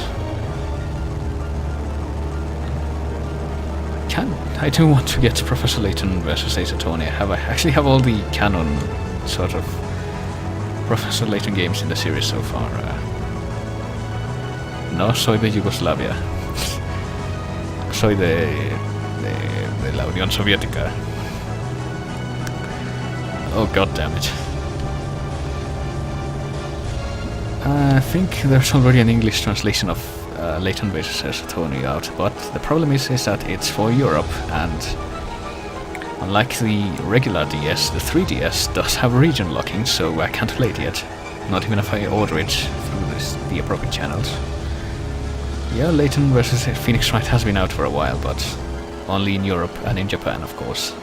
I do want to get to Professor Layton versus Ace Attorney. I actually have all the canon sort of Professor Layton games in the series so far. No soy de Yugoslavia. Soy de la Unión Soviética. Oh, god damn it. I think there's already an English translation of Layton vs. Ace Attorney out, but the problem is that it's for Europe, and unlike the regular DS, the 3DS does have region locking, so I can't play it yet. Not even if I order it through the appropriate channels. Yeah, Layton vs. Phoenix Wright has been out for a while, but only in Europe and in Japan, of course.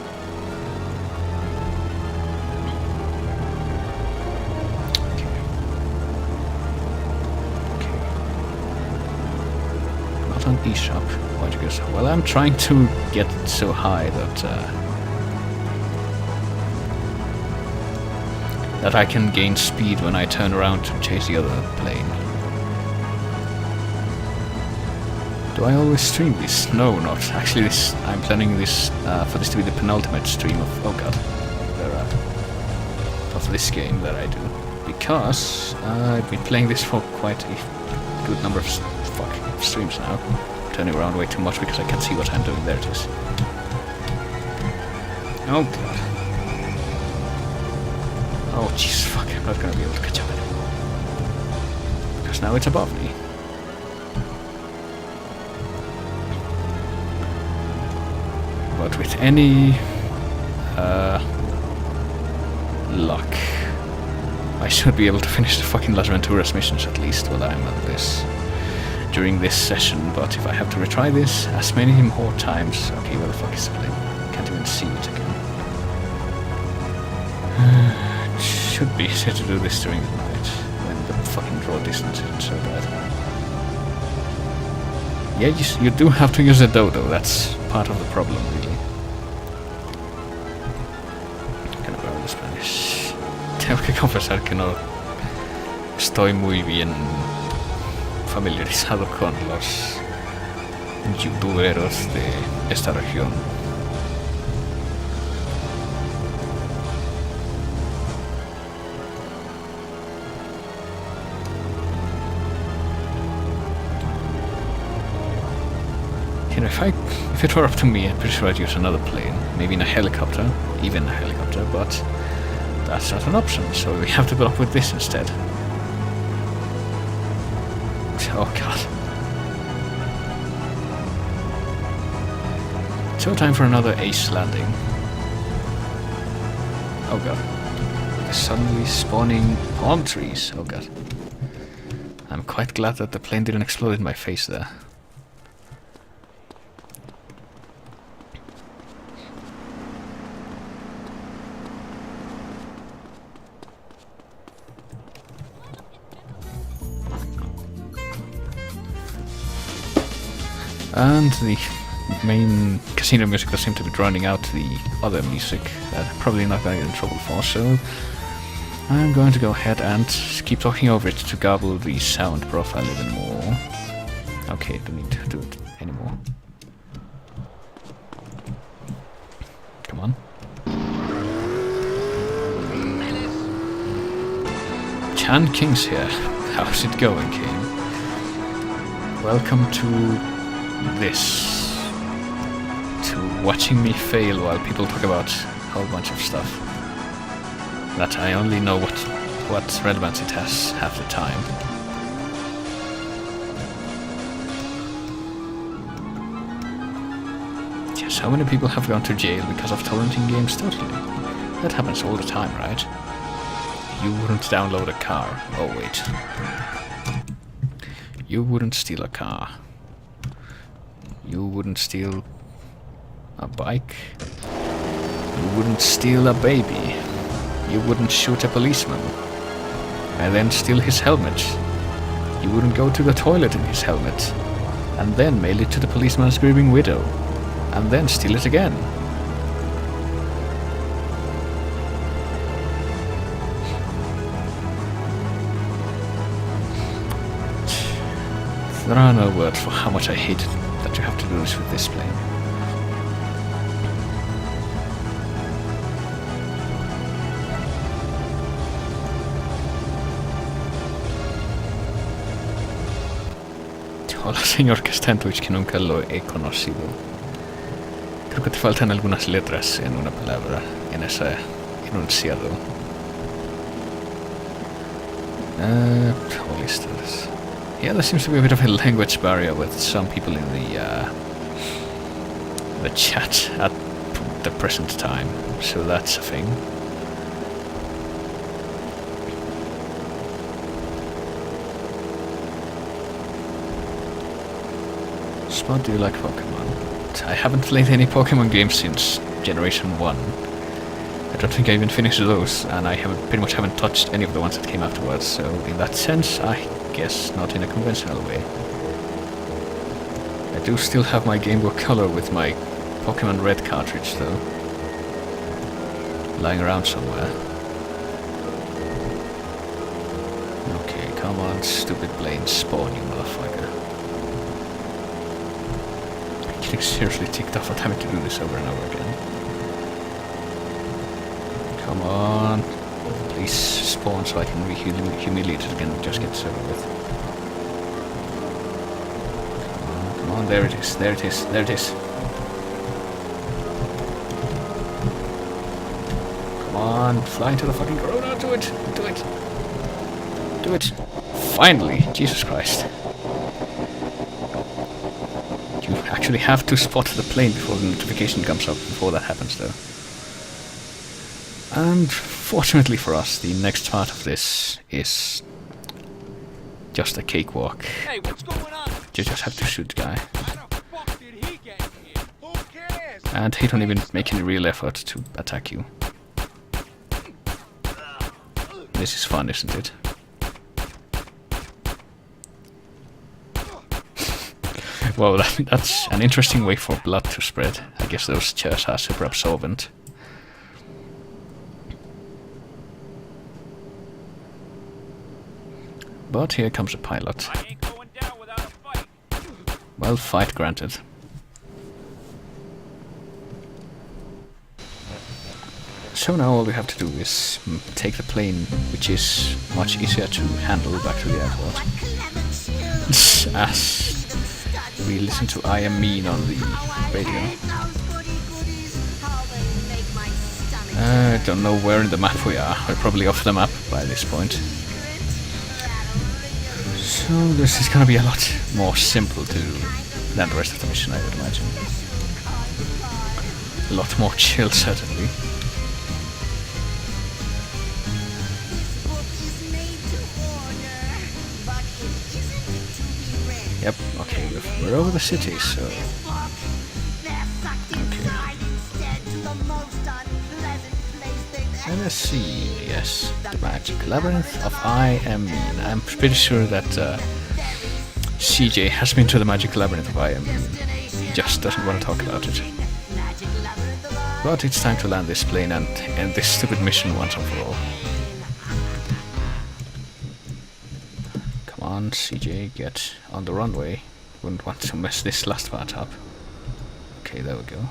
Not on eShop. Why'd you go so? Well, I'm trying to get so high that I can gain speed when I turn around to chase the other plane. Do I always stream this? No, not. Actually, I'm planning this for this to be the penultimate stream of... Oh god. Of this game that I do. Because I've been playing this for quite a good number of streams now. Turning around way too much because I can't see what I'm doing. There it is. Oh god. Oh jeez, fuck. I'm not gonna be able to catch up anymore. Because now it's above me. But with any luck, I should be able to finish the fucking Las Venturas missions at least while I'm at this during this session. But if I have to retry this as many more times, okay, where the fuck is the plane? Can't even see it again. It should be easier to do this during the night when the fucking draw distance isn't so bad. Yeah, you do have to use a dodo. That's part of the problem, really. Tengo que confesar que no estoy muy bien familiarizado con los youtuberos de esta región. You know, if it were up to me, I'm pretty sure I'd use another plane, maybe in a helicopter, even a helicopter, but that's not an option, so we have to put up with this instead. Oh god. So time for another ace landing. Oh god. Suddenly spawning palm trees. Oh god. I'm quite glad that the plane didn't explode in my face there. And the main casino music does seem to be drowning out the other music that I'm probably not going to get in trouble for, so I'm going to go ahead and keep talking over it to garble the sound profile even more. Okay, don't need to do it anymore. Come on. Chan King's here. How's it going, King? Welcome to this. To watching me fail while people talk about a whole bunch of stuff. That I only know what relevance it has half the time. Yes, how many people have gone to jail because of torrenting games? Totally. That happens all the time, right? You wouldn't download a car. Oh, wait. You wouldn't steal a car. You wouldn't steal a bike. You wouldn't steal a baby. You wouldn't shoot a policeman and then steal his helmet. You wouldn't go to the toilet in his helmet and then mail it to the policeman's grieving widow and then steal it again. There are no words for how much I hate that you have to do this with this plane. Hola señor que está en Twitch, que nunca lo he conocido. Creo que te faltan algunas letras en una palabra, en ese enunciado. Holy stars. Yeah, there seems to be a bit of a language barrier with some people in the chat at the present time, so that's a thing. Spot, do you like Pokemon? I haven't played any Pokemon games since Generation 1. I don't think I even finished those, and I pretty much haven't touched any of the ones that came afterwards, so in that sense, I guess not in a conventional way. I do still have my Game Boy Color with my Pokemon Red cartridge, though. Lying around somewhere. Okay, come on, stupid plane, spawn, you motherfucker. I'm getting seriously ticked off at having to do this over and over again. Come on. Please spawn so I can be humiliated again and just get this over with. Come on, there it is, there it is, there it is. Come on, fly into the fucking corona, do it, do it. Do it. Finally, Jesus Christ. You actually have to spot the plane before the notification comes up, before that happens though. And fortunately for us, the next part of this is just a cakewalk. Hey, what's going on? You just have to shoot the guy. How the fuck did he get here? Who cares? And he don't even make any real effort to attack you. This is fun, isn't it? Well, that's an interesting way for blood to spread. I guess those chairs are super absorbent. But here comes a pilot. I ain't going down without a fight. Well, fight granted. So now all we have to do is take the plane, which is much easier to handle, back to the airport. As we listen to I Am Mean on the radio. I don't know where in the map we are. We're probably off the map by this point. So this is gonna be a lot more simple to do than the rest of the mission, I would imagine. A lot more chill, certainly. Yep, okay, we're over the city, so... Okay. And let's see, yes, the Magic Labyrinth of I Am Mean. I'm pretty sure that CJ has been to the Magic Labyrinth of I Am Mean. He just doesn't want to talk about it. But it's time to land this plane and end this stupid mission once and for all. Come on, CJ, get on the runway. Wouldn't want to mess this last part up. Okay, there we go.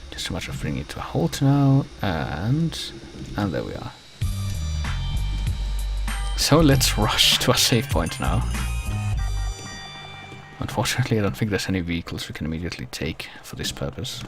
Just a matter of bringing it to a halt now, and there we are. So let's rush to a save point now. Unfortunately, I don't think there's any vehicles we can immediately take for this purpose.